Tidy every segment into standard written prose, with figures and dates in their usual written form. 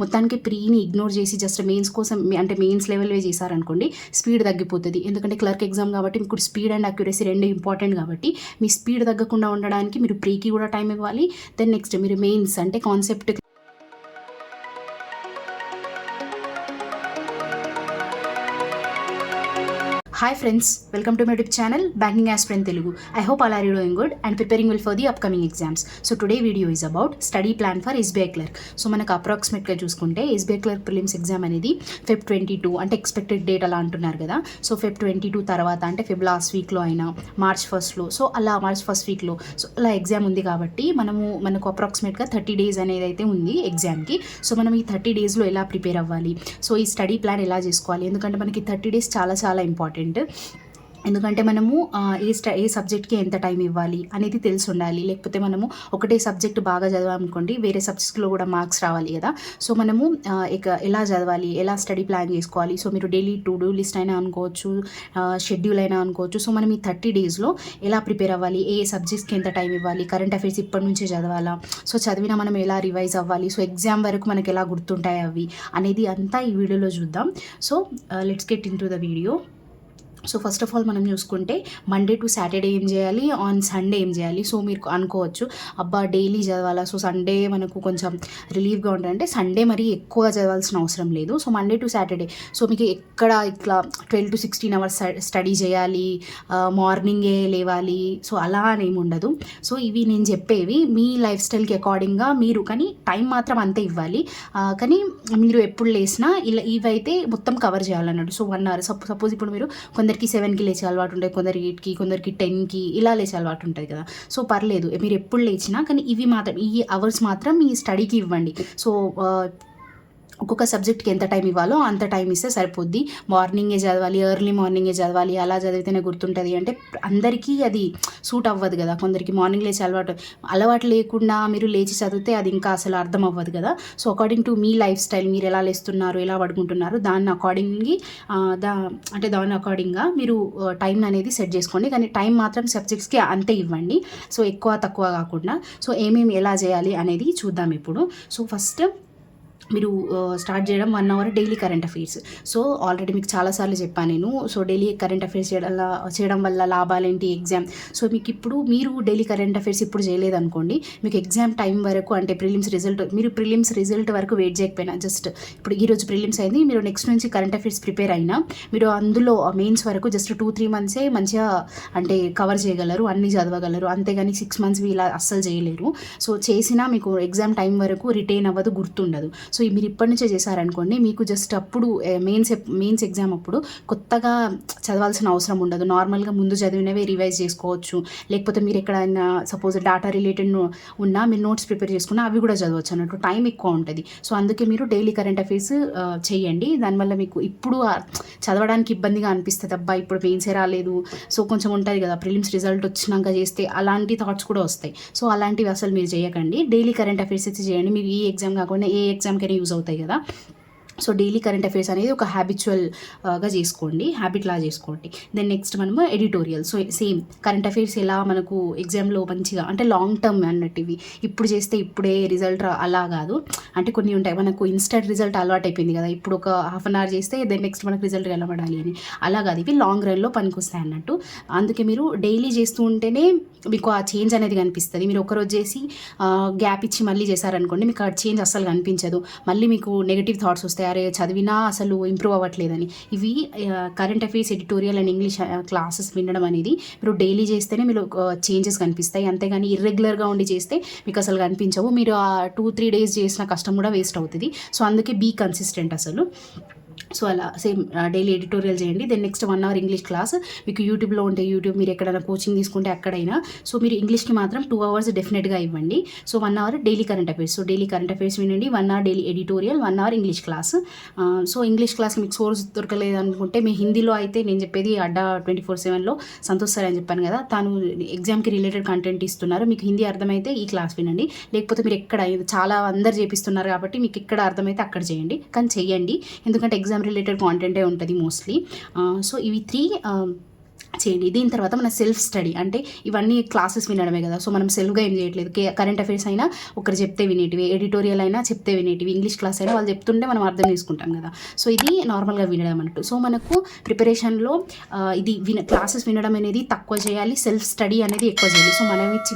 మొత్తానికి ప్రీని ఇగ్నోర్ చేసి just mains కోసం అంటే మెయిన్స్ లెవెల్వే చేశారనుకోండి, స్పీడ్ తగ్గిపోతుంది. ఎందుకంటే క్లర్క్ ఎగ్జామ్ కాబట్టి మీకు స్పీడ్ అండ్ అక్యురసీ రెండు ఇంపార్టెంట్ కాబట్టి మీ స్పీడ్ తగ్గకుండా ఉండడానికి మీరు ప్రీకి కూడా టైం ఇవ్వాలి. దెన్ నెక్స్ట్ మీరు మెయిన్స్ అంటే concept. Hi friends, welcome to my YouTube channel Banking Aspirant Telugu. I hope all are you doing good and preparing well for the upcoming exams. So today video is about study plan for SBI Clerk. So మనకు అప్రాక్సిమేట్గా చూసుకుంటే SBI Clerk prelims exam అనేది Feb 22 అంటే expected date అలా అంటున్నారు కదా. So Feb 22 తర్వాత అంటే Feb లాస్ట్ వీక్లో అయినా March 1st సో అలా March 1st వీక్లో సో అలా ఎగ్జామ్ ఉంది కాబట్టి మనకు అప్రాక్సిమేట్గా 30 days అనేది అయితే ఉంది ఎగ్జామ్కి. సో మనం ఈ 30 daysలో ఎలా ప్రిపేర్ అవ్వాలి, సో ఈ స్టడీ ప్లాన్ ఎలా చేసుకోవాలి, ఎందుకంటే మనకి 30 days చాలా ఇంపార్టెంట్. ఎందుకంటే మనము ఏ సబ్జెక్ట్కి ఎంత టైం ఇవ్వాలి అనేది తెలిసి ఉండాలి. లేకపోతే మనము ఒకటే సబ్జెక్ట్ బాగా చదవాలనుకోండి, వేరే సబ్జెక్ట్స్లో కూడా మార్క్స్ రావాలి కదా. సో మనము ఎలా చదవాలి, ఎలా స్టడీ ప్లాన్ చేసుకోవాలి. సో మీరు డైలీ టు డూ లిస్ట్ అయినా అనుకోవచ్చు, షెడ్యూల్ అయినా అనుకోవచ్చు. సో మనం ఈ 30 daysలో ఎలా ప్రిపేర్ అవ్వాలి, ఏ సబ్జెక్ట్స్కి ఎంత టైం ఇవ్వాలి, కరెంట్ అఫైర్స్ ఇప్పటి నుంచే చదవాలా, సో చదివినా మనం ఎలా రివైజ్ అవ్వాలి, సో ఎగ్జామ్ వరకు మనకి ఎలా గుర్తుంటాయి అవి అనేది అంతా ఈ వీడియోలో చూద్దాం. So let's get in to the video. So first of all మనం చూసుకుంటే మండే టు సాటర్డే ఏం చేయాలి, ఆన్ సండే ఏం చేయాలి. సో మీరు అనుకోవచ్చు అబ్బా డైలీ చదవాలా, సో సండే మనకు కొంచెం రిలీఫ్గా ఉంటుంది. అంటే సండే మరీ ఎక్కువగా చదవాల్సిన అవసరం లేదు. So Monday to Saturday so మీకు ఎక్కడ ఇట్లా 12 to 16 hours స్టడీ చేయాలి, మార్నింగే లేవాలి, సో అలా అని ఏమి ఉండదు. సో ఇవి నేను చెప్పేవి మీ లైఫ్ స్టైల్కి అకార్డింగ్గా మీరు, కానీ టైం మాత్రం అంతే ఇవ్వాలి. కానీ మీరు ఎప్పుడు లేసినా ఇలా ఇవైతే మొత్తం కవర్ చేయాలన్నట్టు. సో 1 hour సపోజ్ ఇప్పుడు మీరు కొందరికి 7కి లేచే అలవాటు ఉంటుంది, కొందరికి 8కి, కొందరికి 10కి ఇలా లేచే అలవాటు ఉంటుంది కదా. సో పర్లేదు మీరు ఎప్పుడు లేచినా, కానీ ఇవి మాత్రం ఈ అవర్స్ మాత్రం మీ స్టడీకి ఇవ్వండి. సో ఒక్కొక్క సబ్జెక్ట్కి ఎంత టైం ఇవ్వాలో అంత టైం ఇస్తే సరిపోద్ది. మార్నింగే చదవాలి, ఎర్లీ మార్నింగే చదవాలి, అలా చదివితేనే గుర్తుంటుంది అంటే అందరికీ అది సూట్ అవ్వదు కదా. కొందరికి మార్నింగ్ లేచి అలవాటు లేకుండా మీరు లేచి చదివితే అది ఇంకా అసలు అర్థం అవ్వదు కదా. So according to me life style, మీరు ఎలా లేస్తున్నారు, ఎలా పడుకుంటున్నారు, దాని అకార్డింగ్గా మీరు టైం అనేది సెట్ చేసుకోండి. కానీ టైం మాత్రం సబ్జెక్ట్స్కి అంతే ఇవ్వండి, సో ఎక్కువ తక్కువ కాకుండా. సో ఏమేమి ఎలా చేయాలి అనేది చూద్దాం ఇప్పుడు. సో ఫస్ట్ మీరు స్టార్ట్ చేయడం 1 hour daily current affairs. So already మీకు చాలాసార్లు చెప్పాను నేను. సో డైలీ కరెంట్ అఫైర్స్ చేయడం వల్ల లాభాలేంటి ఎగ్జామ్. సో మీకు ఇప్పుడు మీరు డైలీ కరెంట్ అఫైర్స్ ఇప్పుడు చేయలేదనుకోండి, మీకు ఎగ్జామ్ టైం వరకు అంటే మీరు ప్రిలిమ్స్ రిజల్ట్ వరకు వెయిట్ చేయకపోయినా, జస్ట్ ఇప్పుడు ఈరోజు ప్రిలిమ్స్ అయింది, మీరు నెక్స్ట్ నుంచి కరెంట్ అఫైర్స్ ప్రిపేర్ అయినా మీరు అందులో మెయిన్స్ వరకు జస్ట్ 2-3 months మంచిగా అంటే కవర్ చేయగలరు, అన్నీ చదవగలరు. అంతేగాని 6 months ఇలా అస్సలు చేయలేరు. సో చేసినా మీకు ఎగ్జామ్ టైం వరకు రిటైన్ అవ్వదు, గుర్తుండదు. సో మీరు ఇప్పటి నుంచే చేశారనుకోండి, మీకు జస్ట్ అప్పుడు మెయిన్స్ ఎగ్జామ్ అప్పుడు కొత్తగా చదవాల్సిన అవసరం ఉండదు. నార్మల్గా ముందు చదివినవే రివైజ్ చేసుకోవచ్చు. లేకపోతే మీరు ఎక్కడైనా సపోజ్ డాటా రిలేటెడ్ ఉన్నా మీరు నోట్స్ ప్రిపేర్ చేసుకున్నా అవి కూడా చదవచ్చు అన్నట్టు, టైం ఎక్కువ ఉంటుంది. సో అందుకే మీరు డైలీ కరెంట్ అఫైర్స్ చేయండి. దానివల్ల మీకు ఇప్పుడు చదవడానికి ఇబ్బందిగా అనిపిస్తుంది, అబ్బా ఇప్పుడు మెయిన్సే రాలేదు, సో కొంచెం ఉంటుంది కదా ప్రిలిమ్స్ రిజల్ట్ వచ్చినాక చేస్తే, అలాంటి థాట్స్ కూడా వస్తాయి. సో అలాంటివి అసలు మీరు చేయకండి, డైలీ కరెంట్ అఫైర్స్ అయితే చేయండి. మీరు ఈ ఎగ్జామ్ కాకుండా ఏ ఎగ్జామ్కైనా యూజ్ అవుతాయి కదా. సో డైలీ కరెంట్ అఫైర్స్ అనేది ఒక హ్యాబిచువల్గా చేసుకోండి, హ్యాబిట్లా చేసుకోండి. దెన్ నెక్స్ట్ మనము editorial. So same current affairs ఎలా మనకు ఎగ్జామ్లో మంచిగా అంటే లాంగ్ టర్మ్ అన్నట్టు, ఇవి ఇప్పుడు చేస్తే ఇప్పుడే రిజల్ట్ అలా కాదు. అంటే కొన్ని ఉంటాయి మనకు ఇన్స్టెంట్ రిజల్ట్ అలవాటు అయిపోయింది కదా, ఇప్పుడు ఒక 1/2 hour చేస్తే దెన్ నెక్స్ట్ మనకు రిజల్ట్ కనబడాలి అని, అలా కాదు. ఇవి లాంగ్ రన్లో పనికొస్తాయి అన్నట్టు. అందుకే మీరు డైలీ చేస్తూ ఉంటేనే మీకు ఆ చేంజ్ అనేది కనిపిస్తుంది. మీరు ఒకరోజు చేసి గ్యాప్ ఇచ్చి మళ్ళీ చేశారనుకోండి, మీకు ఆ చేంజ్ అస్సలు కనిపించదు. మళ్ళీ మీకు నెగిటివ్ థాట్స్ వస్తాయి, అరే చదివినా అసలు ఇంప్రూవ్ అవ్వట్లేదని. ఇవి current affairs, editorial and English classes వినడం అనేది మీరు డైలీ చేస్తేనే మీరు చేంజెస్ కనిపిస్తాయి. అంతేగాని ఇర్రెగ్యులర్గా ఉండి చేస్తే మీకు అసలు కనిపించవు. మీరు ఆ 2-3 days చేసిన కష్టం కూడా వేస్ట్ అవుతుంది. సో అందుకే బీ కన్సిస్టెంట్ అసలు. సో అలా సేమ్ డైలీ ఎడిటోరియల్ చేయండి. Then next 1 hour English class. మీకు యూట్యూబ్లో ఉంటే యూట్యూబ్, మీరు ఎక్కడైనా కోచింగ్ తీసుకుంటే అక్కడైనా. సో మీరు ఇంగ్లీష్కి మాత్రం 2 hours డెఫినెట్గా ఇవ్వండి. So 1 hour daily current affairs. So daily current affairs వినండి, 1 hour daily editorial, 1 hour English class. So English క్లాస్కి మీకు సోర్స్ దొరకలేదు అనుకుంటే, మీ హిందీలో అయితే నేను చెప్పేది అడ్డా 24/7లో సంతోష్ సార్ అని చెప్పాను కదా, తాను ఎగ్జామ్కి రిలేటెడ్ కంటెంట్ ఇస్తున్నారు. మీకు హిందీ అర్థమైతే ఈ క్లాస్ వినండి. లేకపోతే మీరు ఎక్కడ చాలా అందరు చేపిస్తున్నారు కాబట్టి మీకు ఎక్కడ అర్థమైతే అక్కడ చేయండి, కానీ చెయ్యండి. ఎందుకంటే ఎగ్జామ్ రిలేటెడ్ కాంటెంటే ఉంటుంది మోస్ట్లీ. సో ఇవి 3 చేయండి. దీని తర్వాత మన సెల్ఫ్ స్టడీ అంటే ఇవన్నీ క్లాసెస్ వినడమే కదా. సో మనం సెల్ఫ్గా ఏం చేయట్లేదు. కరెంట్ అఫైర్స్ అయినా ఒకరు చెప్తే వినేటివి, ఎడిటోరియల్ అయినా చెప్తే వినేటివి, ఇంగ్లీష్ క్లాస్ అయినా వాళ్ళు చెప్తుంటే మనం అర్థం చేసుకుంటాం కదా. సో ఇది నార్మల్గా వినడం అన్నట్టు. సో మనకు ప్రిపరేషన్లో ఇది క్లాసెస్ వినడం అనేది తక్కువ చేయాలి, సెల్ఫ్ స్టడీ అనేది ఎక్కువ చేయాలి. సో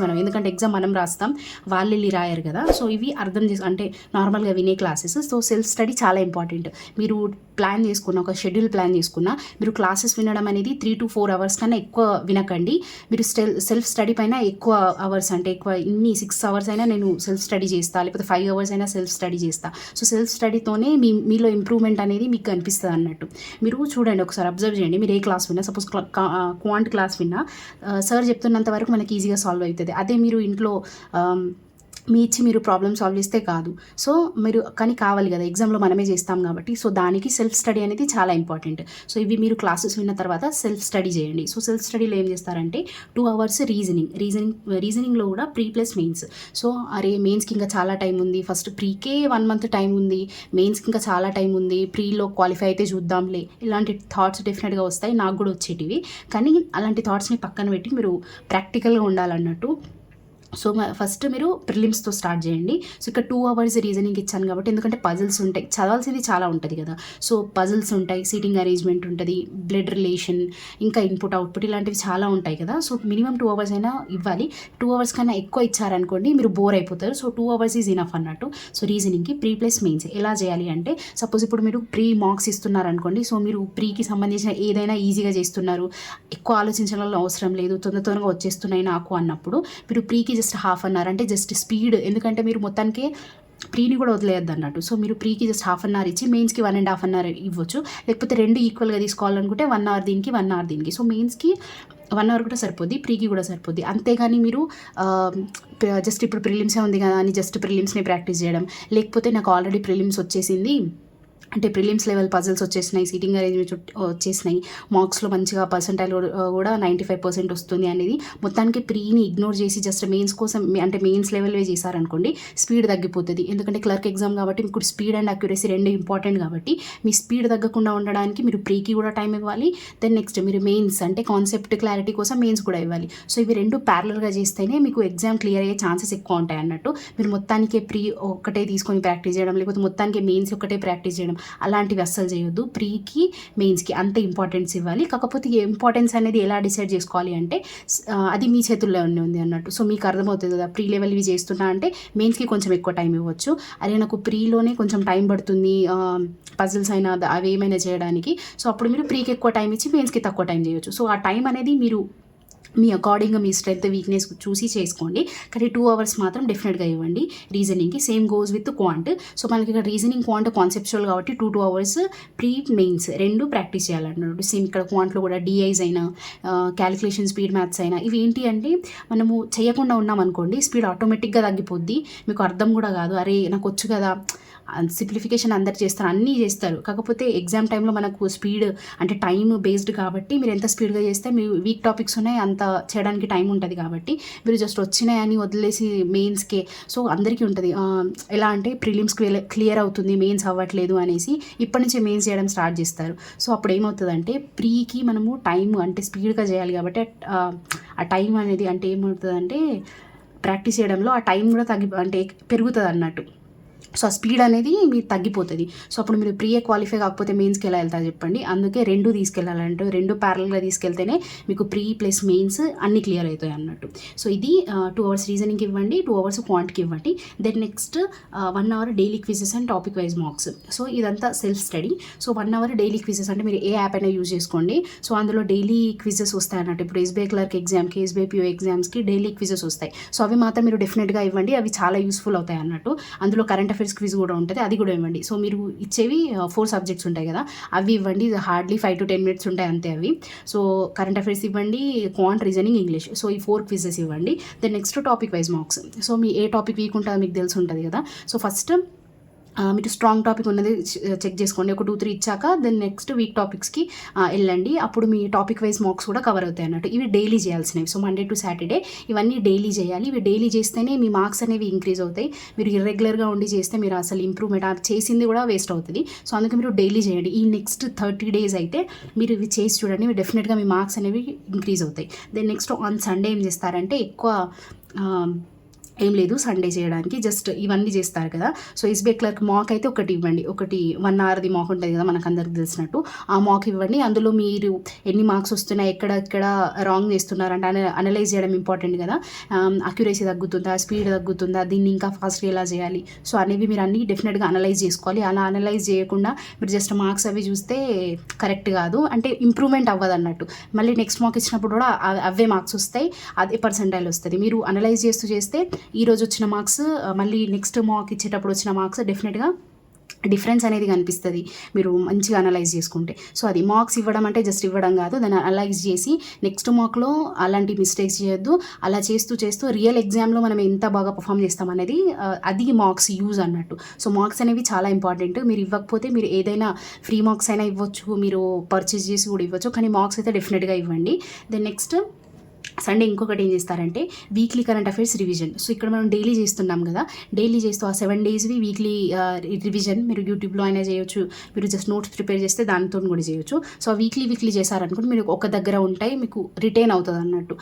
మనం ఎందుకంటే ఎగ్జామ్ మనం రాస్తాం, వాళ్ళు వెళ్ళి రాయరు కదా. సో ఇవి అర్థం అంటే నార్మల్గా వినే క్లాసెస్. సో సెల్ఫ్ స్టడీ చాలా ఇంపార్టెంట్. మీరు ప్లాన్ చేసుకున్న ఒక షెడ్యూల్ ప్లాన్ చేసుకున్న మీరు క్లాసెస్ వినడం అనేది 3 to 4 hours కన్నా ఎక్కువ వినకండి. మీరు సెల్ఫ్ స్టడీ పైన ఎక్కువ అవర్స్ అంటే ఎక్కువ 6 hours అయినా నేను సెల్ఫ్ స్టడీ చేస్తా, లేకపోతే 5 hours అయినా సెల్ఫ్ స్టడీ చేస్తా. సో సెల్ఫ్ స్టడీతోనే మీలో ఇంప్రూవ్మెంట్ అనేది మీకు కనిపిస్తుంది అన్నట్టు. మీరు చూడండి, ఒకసారి అబ్జర్వ్ చేయండి. మీరు ఏ క్లాస్ విన్నా, సపోజ్ క్వాంట్ క్లాస్ విన్నా సార్ చెప్తున్నంత వరకు మనకి ఈజీగా సాల్వ్ అవుతుంది. అదే మీరు ఇంట్లో మీరు ప్రాబ్లమ్ సాల్వ్ చేస్తే కాదు. సో మీరు కానీ కావాలి కదా, ఎగ్జామ్లో మనమే చేస్తాం కాబట్టి. సో దానికి సెల్ఫ్ స్టడీ అనేది చాలా ఇంపార్టెంట్. సో ఇవి మీరు విన్న తర్వాత సెల్ఫ్ స్టడీ చేయండి. సో సెల్ఫ్ స్టడీలో ఏం చేస్తారంటే 2 hours రీజనింగ్లో కూడా ప్రీ ప్లస్ మెయిన్స్. సో అరే మెయిన్స్కి ఇంకా చాలా టైం ఉంది, ఫస్ట్ ప్రీకే 1 month టైం ఉంది, మెయిన్స్కి ఇంకా చాలా టైం ఉంది, ప్రీలో క్వాలిఫై అయితే చూద్దాంలే, ఇలాంటి థాట్స్ డెఫినెట్గా వస్తాయి, నాకు కూడా వచ్చేటివి. కానీ అలాంటి థాట్స్ని పక్కన పెట్టి మీరు ప్రాక్టికల్గా ఉండాలన్నట్టు. సో ఫస్ట్ మీరు ప్రిలిమ్స్తో స్టార్ట్ చేయండి. సో ఇక్కడ 2 hours రీజనింగ్ ఇచ్చాను కాబట్టి, ఎందుకంటే పజిల్స్ ఉంటాయి, చదవాల్సింది చాలా ఉంటుంది కదా. సో పజిల్స్ ఉంటాయి, సీటింగ్ అరేంజ్మెంట్ ఉంటుంది, బ్లడ్ రిలేషన్, ఇంకా ఇన్పుట్ అవుట్పుట్, ఇలాంటివి చాలా ఉంటాయి కదా. సో మినిమం 2 hours అయినా ఇవ్వాలి. 2 hours కన్నా ఎక్కువ ఇచ్చారనుకోండి మీరు బోర్ అయిపోతారు. సో 2 hours ఈజ్ ఇనఫ్ అన్నట్టు. సో రీజనింగ్కి ప్రీ ప్లస్ మెయిన్స్ ఎలా చేయాలి అంటే, సపోజ్ ఇప్పుడు మీరు ప్రీ మార్క్స్ ఇస్తున్నారనుకోండి. సో మీరు ప్రీకి సంబంధించిన ఏదైనా ఈజీగా చేస్తున్నారు, ఎక్కువ ఆలోచించాలని అవసరం లేదు, తొందరగా వచ్చేస్తున్నాయి నాకు అన్నప్పుడు మీరు ప్రీకి జస్ట్ 1/2 hour అంటే జస్ట్ స్పీడ్, ఎందుకంటే మీరు మొత్తానికి ప్రీని కూడా వదిలేయద్దు అన్నట్టు. సో మీరు ప్రీకి జస్ట్ 1/2 hour ఇచ్చి మెయిన్స్కి 1.5 hour ఇవ్వచ్చు. లేకపోతే 2 ఈక్వల్గా తీసుకోవాలనుకుంటే 1 hour దీనికి 1 hour దీనికి. సో మెయిన్స్కి 1 hour కూడా సరిపోద్ది, ప్రీకి కూడా సరిపోద్ది. అంతేగాని మీరు జస్ట్ ఇప్పుడు ప్రిలిమ్సే ఉంది కదా అని జస్ట్ ప్రిలిమ్స్ని ప్రాక్టీస్ చేయడం, లేకపోతే నాకు ఆల్రెడీ ప్రిలిమ్స్ వచ్చేసింది అంటే ప్రిలిమ్స్ లెవెల్ పజిల్స్ వచ్చేసినాయి, సీటింగ్ అరేంజ్మెంట్ వచ్చేసినాయి, మార్క్స్లో మంచిగా పర్సెంటైల్ కూడా 95% వస్తుంది అనేది మొత్తానికి ప్రీని ఇగ్నోర్ చేసి జస్ట్ మెయిన్స్ కోసం అంటే మెయిన్స్ లెవెల్వే చేశారనుకోండి, స్పీడ్ తగ్గిపోతుంది. ఎందుకంటే క్లర్క్ ఎగ్జామ్ కాబట్టి మీకు స్పీడ్ అండ్ అక్యురసీ 2 ఇంపార్టెంట్ కాబట్టి మీ స్పీడ్ తగ్గకుండా ఉండడానికి మీరు ప్రీకి కూడా టైం ఇవ్వాలి. దెన్ నెక్స్ట్ మీరు మెయిన్స్ అంటే కాన్సెప్ట్ క్లారిటీ కోసం మెయిన్స్ కూడా ఇవ్వాలి. సో ఇవి 2 ప్యారలల్గా చేస్తేనే మీకు ఎగ్జామ్ క్లియర్ అయ్యే ఛాన్సెస్ ఎక్కువ ఉంటాయి అన్నట్టు. మీరు మొత్తానికి ప్రీ ఒక్కటే తీసుకొని ప్రాక్టీస్ చేయడం, లేకపోతే మొత్తానికి మెయిన్స్ ఒకటే ప్రాక్టీస్ చేయడం, అలాంటివి అస్సలు చేయొద్దు. ప్రీకి మెయిన్స్కి అంత ఇంపార్టెన్స్ ఇవ్వాలి. కాకపోతే ఇంపార్టెన్స్ అనేది ఎలా డిసైడ్ చేసుకోవాలి అంటే అది మీ చేతుల్లో ఉంది అన్నట్టు. సో మీకు అర్థమవుతుంది కదా, ప్రీ లెవెల్ ఇవి చేస్తున్నా అంటే మెయిన్స్కి కొంచెం ఎక్కువ టైం ఇవ్వచ్చు. అదే నాకు ప్రీలోనే కొంచెం టైం పడుతుంది పజిల్స్ అయినా అవి ఏమైనా చేయడానికి, సో అప్పుడు మీరు ప్రీకి ఎక్కువ టైం ఇచ్చి మెయిన్స్కి తక్కువ టైం చేయొచ్చు. సో ఆ టైం అనేది మీరు మీ అకార్డింగ్గా మీ స్ట్రెంత్ వీక్నెస్ చూసి చేసుకోండి. కానీ 2 hours మాత్రం డెఫినెట్గా ఇవ్వండి రీజనింగ్కి. Same goes with quant. So మనకి ఇక్కడ రీజనింగ్ క్వాంట్ కాన్సెప్చువల్ కాబట్టి 2 hours ప్రీ మెయిన్స్ 2 ప్రాక్టీస్ చేయాలన్నట్టు. సేమ్ ఇక్కడ క్వాంట్లో కూడా డిఐస్ అయినా క్యాలిక్యులేషన్ స్పీడ్ మ్యాథ్స్ అయినా ఇవి ఏంటి అంటే మనము చేయకుండా ఉన్నాం అనుకోండి, స్పీడ్ ఆటోమేటిక్గా తగ్గిపోద్ది, మీకు అర్థం కూడా కాదు. అరే నాకు వచ్చు కదా, సింప్లిఫికేషన్ అందరు చేస్తారు, అన్నీ చేస్తారు. కాకపోతే ఎగ్జామ్ టైంలో మనకు స్పీడ్ అంటే టైం బేస్డ్ కాబట్టి మీరు ఎంత స్పీడ్గా చేస్తే మీ వీక్ టాపిక్స్ ఉన్నాయి అంత చేయడానికి టైం ఉంటుంది. కాబట్టి మీరు జస్ట్ వచ్చినాయని వదిలేసి మెయిన్స్కే, సో అందరికీ ఉంటుంది ఎలా అంటే ప్రిలిమ్స్కి క్లియర్ అవుతుంది మెయిన్స్ అవ్వట్లేదు అనేసి ఇప్పటి నుంచి మెయిన్స్ చేయడం స్టార్ట్ చేస్తారు. సో అప్పుడు ఏమవుతుందంటే ప్రీకి మనము టైం అంటే స్పీడ్గా చేయాలి కాబట్టి ఆ టైం అనేది అంటే ఏమవుతుందంటే ప్రాక్టీస్ చేయడంలో ఆ టైం కూడా అంటే పెరుగుతుంది అన్నట్టు. సో ఆ స్పీడ్ అనేది మీరు తగ్గిపోతుంది. సో అప్పుడు మీరు ప్రీఏ క్వాలిఫై కాకపోతే మెయిన్స్కి ఎలా వెళ్తారు చెప్పండి. అందుకే 2 తీసుకెళ్ళాలంటే 2 ప్యారల్గా తీసుకెళ్తేనే మీకు ప్రీ ప్లస్ మెయిన్స్ అన్నీ క్లియర్ అవుతాయి అన్నట్టు. సో ఇది 2 hours రీజనింగ్కి ఇవ్వండి, 2 hours క్వాంట్కి ఇవ్వండి. Then next 1 hour daily quizzes and topic wise marks. So ఇదంతా self study. So 1 hour daily quizzes అంటే మీరు ఏ యాప్ అయినా యూజ్ చేసుకోండి. సో అందులో డైలీ క్విజెస్ వస్తాయి అన్నట్టు. ఇప్పుడు ఎస్బీఐ క్లర్క్ ఎగ్జామ్కి, ఎస్బీఐ పిఓ ఎగ్జామ్స్కి డైలీ క్విజెస్ వస్తాయి. సో అవి మాత్రం మీరు డెఫినెట్గా ఇవ్వండి, అవి చాలా యూస్ఫుల్ అవుతాయి అన్నట్టు. అందులో కరెంట్ అఫైర్స్ క్విజ్ కూడా ఉంటుంది, అది కూడా ఇవ్వండి. సో మీరు ఇచ్చేవి 4 subjects ఉంటాయి కదా, అవి ఇవ్వండి. హార్డ్లీ 5 to 10 minutes ఉంటాయి అంతే అవి. సో కరెంట్ అఫైర్స్ ఇవ్వండి, క్వాంట్, రీజనింగ్, ఇంగ్లీష్. సో ఈ 4 క్విజెస్ ఇవ్వండి. Then next topic wise marks. So మీ ఏ టాపిక్ వీక్ ఉంటుందో మీకు తెలిసి ఉంటుంది కదా. సో ఫస్ట్ మీరు స్ట్రాంగ్ టాపిక్ ఉన్నది చెక్ చేసుకోండి. ఒక 2, 3 ఇచ్చాక దెన్ నెక్స్ట్ వీక్ టాపిక్స్కి వెళ్ళండి. అప్పుడు మీ టాపిక్ వైజ్ మార్క్స్ కూడా కవర్ అవుతాయి అన్నట్టు. ఇవి డైలీ చేయాల్సినవి. సో మండే టు సాటర్డే ఇవన్నీ డైలీ చేయాలి. ఇవి డైలీ చేస్తేనే మీ మార్క్స్ అనేవి ఇంక్రీజ్ అవుతాయి. మీరు ఇర్రెగ్యులర్గా ఉండి చేస్తే మీరు అసలు ఇంప్రూవ్మెంట్ చేసింది కూడా వేస్ట్ అవుతుంది. సో అందుకే మీరు డైలీ చేయండి. ఈ నెక్స్ట్ 30 days అయితే మీరు ఇవి చేసి చూడండి. మీరు డెఫినెట్గా మీ మార్క్స్ అనేవి ఇంక్రీజ్ అవుతాయి. దెన్ నెక్స్ట్ ఆన్ సండే ఏం చేస్తారంటే ఎక్కువ ఏం లేదు సండే చేయడానికి, జస్ట్ ఇవన్నీ చేస్తారు కదా. సో ఎస్బీఐ క్లర్క్ మాక్ అయితే ఒకటి ఇవ్వండి. ఒకటి 1 hourది మాక్ ఉంటుంది కదా మనకు అందరికి తెలిసినట్టు. ఆ మాక్ ఇవ్వండి. అందులో మీరు ఎన్ని మార్క్స్ వస్తున్నాయి, ఎక్కడ రాంగ్ చేస్తున్నారంటే అనలైజ్ చేయడం ఇంపార్టెంట్ కదా. అక్యురసీ తగ్గుతుందా, స్పీడ్ తగ్గుతుందా, దీన్ని ఇంకా ఫాస్ట్గా ఎలా చేయాలి, సో అనేవి మీరు అన్నీ డెఫినెట్గా అనలైజ్ చేసుకోవాలి. అలా అనలైజ్ చేయకుండా మీరు జస్ట్ మార్క్స్ అవి చూస్తే కరెక్ట్ కాదు, అంటే ఇంప్రూవ్మెంట్ అవ్వదు అన్నట్టు. మళ్ళీ నెక్స్ట్ మార్క్ ఇచ్చినప్పుడు కూడా అవే మార్క్స్ వస్తాయి, అదే పర్సెంటైల్ వస్తుంది. మీరు అనలైజ్ చేస్తే ఈరోజు వచ్చిన మార్క్స్ మళ్ళీ నెక్స్ట్ మార్క్ ఇచ్చేటప్పుడు వచ్చిన మార్క్స్ డెఫినెట్గా డిఫరెన్స్ అనేది కనిపిస్తుంది మీరు మంచిగా అనలైజ్ చేసుకుంటే. సో అది మార్క్స్ ఇవ్వడం అంటే జస్ట్ ఇవ్వడం కాదు, దాన్ని అనలైజ్ చేసి నెక్స్ట్ మార్క్లో అలాంటి మిస్టేక్స్ చేయొద్దు. అలా చేస్తూ రియల్ ఎగ్జామ్లో మనం ఎంత బాగా పర్ఫామ్ చేస్తాం అనేది అది మార్క్స్ యూజ్ అన్నట్టు. సో మార్క్స్ అనేవి చాలా ఇంపార్టెంట్. మీరు ఇవ్వకపోతే మీరు ఏదైనా ఫ్రీ మార్క్స్ అయినా ఇవ్వచ్చు, మీరు పర్చేస్ చేసి కూడా ఇవ్వచ్చు, కానీ మార్క్స్ అయితే డెఫినెట్గా ఇవ్వండి. దెన్ నెక్స్ట్ సండే ఇంకొకటి ఏం చేస్తారంటే weekly current affairs revision. So ఇక్కడ మనం డైలీ చేస్తున్నాం కదా, డైలీ చేస్తూ ఆ 7 daysవి వీక్లీ రివిజన్ మీరు యూట్యూబ్లో అయినా చేయొచ్చు, మీరు జస్ట్ నోట్స్ ప్రిపేర్ చేస్తే దానితో కూడా చేయొచ్చు. సో వీక్లీ చేశారనుకుంటే మీరు ఒక దగ్గర ఉంటాయి, మీకు రిటైన్ అవుతుంది అన్నట్టు.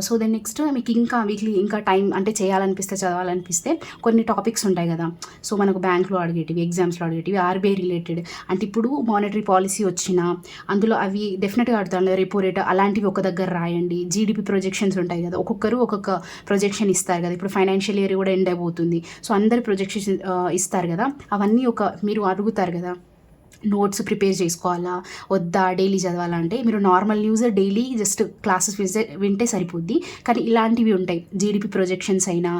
సో దెన్ నెక్స్ట్ మీకు ఇంకా వీక్లీ ఇంకా టైం అంటే చేయాలనిపిస్తే, చదవాలనిపిస్తే కొన్ని టాపిక్స్ ఉంటాయి కదా. సో మనకు బ్యాంక్లో అడిగేటివి, ఎగ్జామ్స్లో అడిగేటివి, ఆర్బీఐ రిలేటెడ్, అంటే ఇప్పుడు మానిటరీ పాలసీ వచ్చినా అందులో అవి డెఫినెట్గా అడుగుతాను. రెపో రేట్ అలాంటివి ఒక దగ్గర రాయండి. జీడిపి ప్రొజెక్షన్స్ ఉంటాయి కదా, ఒక్కొక్కరు ఒక్కొక్క ప్రొజెక్షన్ ఇస్తారు కదా. ఇప్పుడు ఫైనాన్షియల్ ఇయర్ కూడా ఎండ్ అయిపోతుంది, సో అందరి ప్రొజెక్షన్స్ ఇస్తారు కదా. అవన్నీ మీరు అడుగుతారు కదా, నోట్స్ ప్రిపేర్ చేసుకోవాలా వద్దా, డైలీ చదవాలంటే మీరు normal news daily just classes వింటే సరిపోద్ది. కానీ ఇలాంటివి ఉంటాయి, జీడిపి ప్రొజెక్షన్స్ అయినా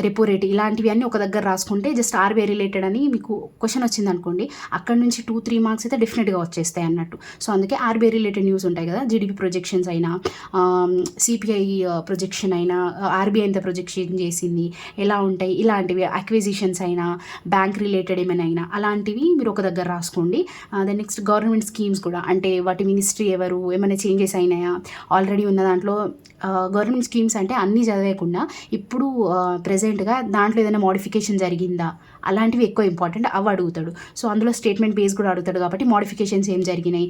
రెపో రేట్ ఇలాంటివి అన్నీ ఒక దగ్గర రాసుకుంటే జస్ట్ ఆర్బీఐ రిలేటెడ్ అని మీకు క్వశ్చన్ వచ్చింది అనుకోండి, అక్కడ నుంచి 2-3 మార్క్స్ అయితే డెఫినెట్గా వచ్చేస్తాయి అన్నట్టు. సో అందుకే ఆర్బీఐ రిలేటెడ్ న్యూస్ ఉంటాయి కదా, జీడిపి ప్రొజెక్షన్స్ అయినా, సిపిఐ ప్రొజెక్షన్ అయినా, ఆర్బీఐ ఎంత ప్రొజెక్షన్ చేసింది, ఎలా ఉంటాయి ఇలాంటివి, అక్విజిషన్స్ అయినా, బ్యాంక్ రిలేటెడ్ ఏమైనా అయినా అలాంటివి మీరు ఒక దగ్గర రాసుకోండి. దెన్ నెక్స్ట్ గవర్నమెంట్ స్కీమ్స్ కూడా, అంటే వాటి మినిస్ట్రీ ఎవరు, ఏమైనా చేంజెస్ అయినాయా, ఆల్రెడీ ఉన్న దాంట్లో గవర్నమెంట్ స్కీమ్స్ అంటే అన్నీ చదివేయకుండా ఇప్పుడు ప్రెజెంట్గా దాంట్లో ఏదైనా మోడిఫికేషన్ జరిగిందా అలాంటివి ఎక్కువ ఇంపార్టెంట్, అవి అడుగుతాడు. సో అందులో స్టేట్మెంట్ బేస్ కూడా అడుగుతాడు కాబట్టి మోడిఫికేషన్స్ ఏం జరిగినాయి,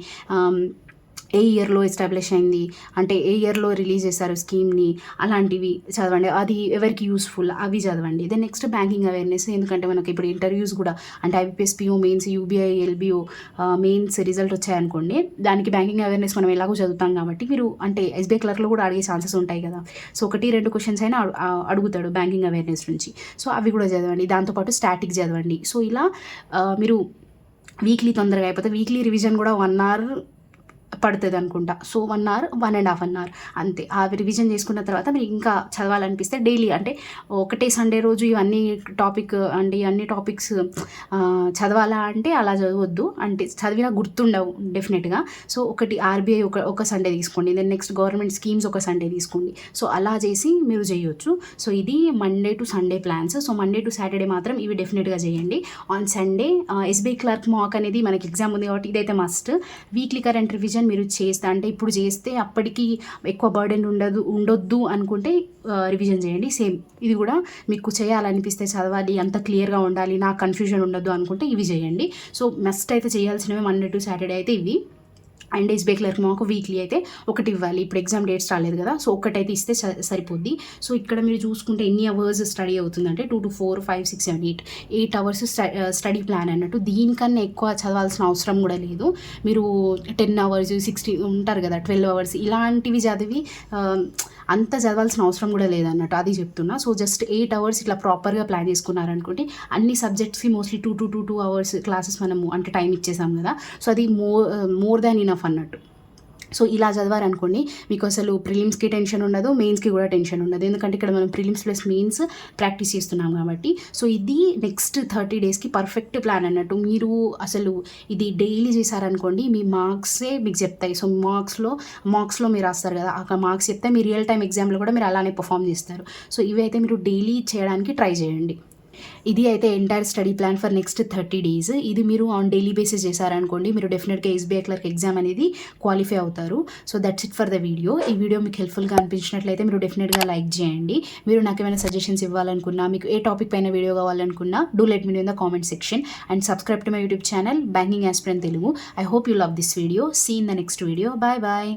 ఏ ఇయర్లో ఎస్టాబ్లిష్ అయింది, అంటే ఏ ఇయర్లో రిలీజ్ చేశారు స్కీమ్ని, అలాంటివి చదవండి. అది ఎవరికి యూస్ఫుల్ అవి చదవండి. దెన్ నెక్స్ట్ బ్యాంకింగ్ అవేర్నెస్, ఎందుకంటే మనకి ఇప్పుడు ఇంటర్వ్యూస్ కూడా, అంటే IBPS, PO mains, UBI, LBO mains result వచ్చాయనుకోండి, దానికి బ్యాంకింగ్ అవేర్నెస్ మనం ఎలాగో చదువుతాం కాబట్టి మీరు అంటే ఎస్బీఐ క్లర్క్లో కూడా అడిగే ఛాన్సెస్ ఉంటాయి కదా. సో 1-2 క్వశ్చన్స్ అయినా అడుగుతాడు బ్యాంకింగ్ అవేర్నెస్ నుంచి. సో అవి కూడా చదవండి. దాంతోపాటు స్టాటిక్ చదవండి. సో ఇలా మీరు వీక్లీ తొందరగా అయిపోతే వీక్లీ రివిజన్ కూడా 1 hour పడుతుంది అనుకుంటా. సో 1 hour, 1.5 hour అంతే. ఆ రివిజన్ చేసుకున్న తర్వాత మీరు ఇంకా చదవాలనిపిస్తే డైలీ, అంటే ఒకటే సండే రోజు ఇవన్నీ టాపిక్ అంటే ఇవన్నీ టాపిక్స్ చదవాలా అంటే అలా చదవద్దు, అంటే చదివినా గుర్తుండవు డెఫినెట్గా. సో ఒకటి ఆర్బీఐ ఒక సండే తీసుకోండి, దెన్ నెక్స్ట్ గవర్నమెంట్ స్కీమ్స్ ఒక సండే తీసుకోండి. సో అలా చేసి మీరు చేయొచ్చు. సో ఇది Monday to Sunday plans. So Monday to Saturday మాత్రం ఇవి డెఫినెట్గా చేయండి. ఆన్ సండే ఎస్బీఐ క్లర్క్ మాక్ అనేది మనకి ఎగ్జామ్ ఉంది కాబట్టి ఇదైతే మస్ట్. వీక్లీ కరెంట్ రివిజన్ మీరు చేస్తే, అంటే ఇప్పుడు చేస్తే అప్పటికి ఎక్కువ బర్డెన్ ఉండొద్దు అనుకుంటే రివిజన్ చేయండి. సేమ్ ఇది కూడా మీకు చేయాలనిపిస్తే, చదవాలి అంత క్లియర్గా ఉండాలి, నాకు కన్ఫ్యూజన్ ఉండొద్దు అనుకుంటే ఇవి చేయండి. సో మస్ట్ అయితే చేయాల్సినవి మండే టు సాటర్డే అయితే ఇవి. అండ్ ఎస్బీఐ క్లర్క్ మాకు వీక్లీ అయితే ఒకటి ఇవ్వాలి. ఇప్పుడు ఎగ్జామ్ డేట్స్ రాలేదు కదా, సో ఒకటైతే ఇస్తే సరిపోద్ది. సో ఇక్కడ మీరు చూసుకుంటే ఎన్ని అవర్స్ స్టడీ అవుతుందంటే 2 to 4, 5, 6, 7, 8 hours స్టడీ ప్లాన్ అన్నట్టు. దీనికన్నా ఎక్కువ చదవాల్సిన అవసరం కూడా లేదు. మీరు 10 hours, 60 ఉంటారు కదా, 12 hours ఇలాంటివి చదివి అంత చదవాల్సిన అవసరం కూడా లేదన్నట్టు, అది చెప్తున్నా. సో జస్ట్ 8 hours ఇట్లా ప్రాపర్గా ప్లాన్ చేసుకున్నారనుకుంటే అన్ని సబ్జెక్ట్స్కి మోస్ట్లీ 2 to 2 hours క్లాసెస్ మనము అంటే టైం ఇచ్చేసాం కదా, సో అది మోర్ దాన్ ఇనఫ్ అన్నట్టు. సో ఇలా చదివారనుకోండి మీకు అసలు ప్రిలిమ్స్కి టెన్షన్ ఉండదు, మెయిన్స్కి కూడా టెన్షన్ ఉండదు, ఎందుకంటే ఇక్కడ మనం ప్రిలిమ్స్ ప్లస్ మెయిన్స్ ప్రాక్టీస్ చేస్తున్నాం కాబట్టి. సో ఇది నెక్స్ట్ 30 daysకి పర్ఫెక్ట్ ప్లాన్ అన్నట్టు. మీరు అసలు ఇది డైలీ చేశారనుకోండి మీ మార్క్సే మీకు చెప్తాయి. సో మార్క్స్లో మీరు రాస్తారు కదా, ఆ మార్క్స్ చెప్తే మీ రియల్ టైం ఎగ్జామ్లో కూడా మీరు అలానే పర్ఫామ్ చేస్తారు. సో ఇవి అయితే మీరు డైలీ చేయడానికి ట్రై చేయండి. ఇది అయితే entire study plan for next 30 days. ఇది మీరు ఆన్ డైలీ బేసిస్ చేశారనుకోండి, మీరు డెఫినెట్‌గా ఎస్‌బీఐ క్లర్క్ ఎగ్జామ్ అనేది క్వాలిఫై అవుతారు. So that's it for the video. ఈ వీడియో మీకు హెల్ప్‌ఫుల్‌గా అనిపించినట్లయితే మీరు డెఫినెట్‌గా లైక్ చేయండి. మీరు నాకేమైనా సజెషన్స్ ఇవ్వాలనుకున్నా, మీకు ఏ టాపిక్ పైన వీడియో కావాలనుకున్నా, do let me know in the comment section and subscribe to my YouTube channel banking aspirant Telugu. I hope you love this video. See in the next video. Bye bye.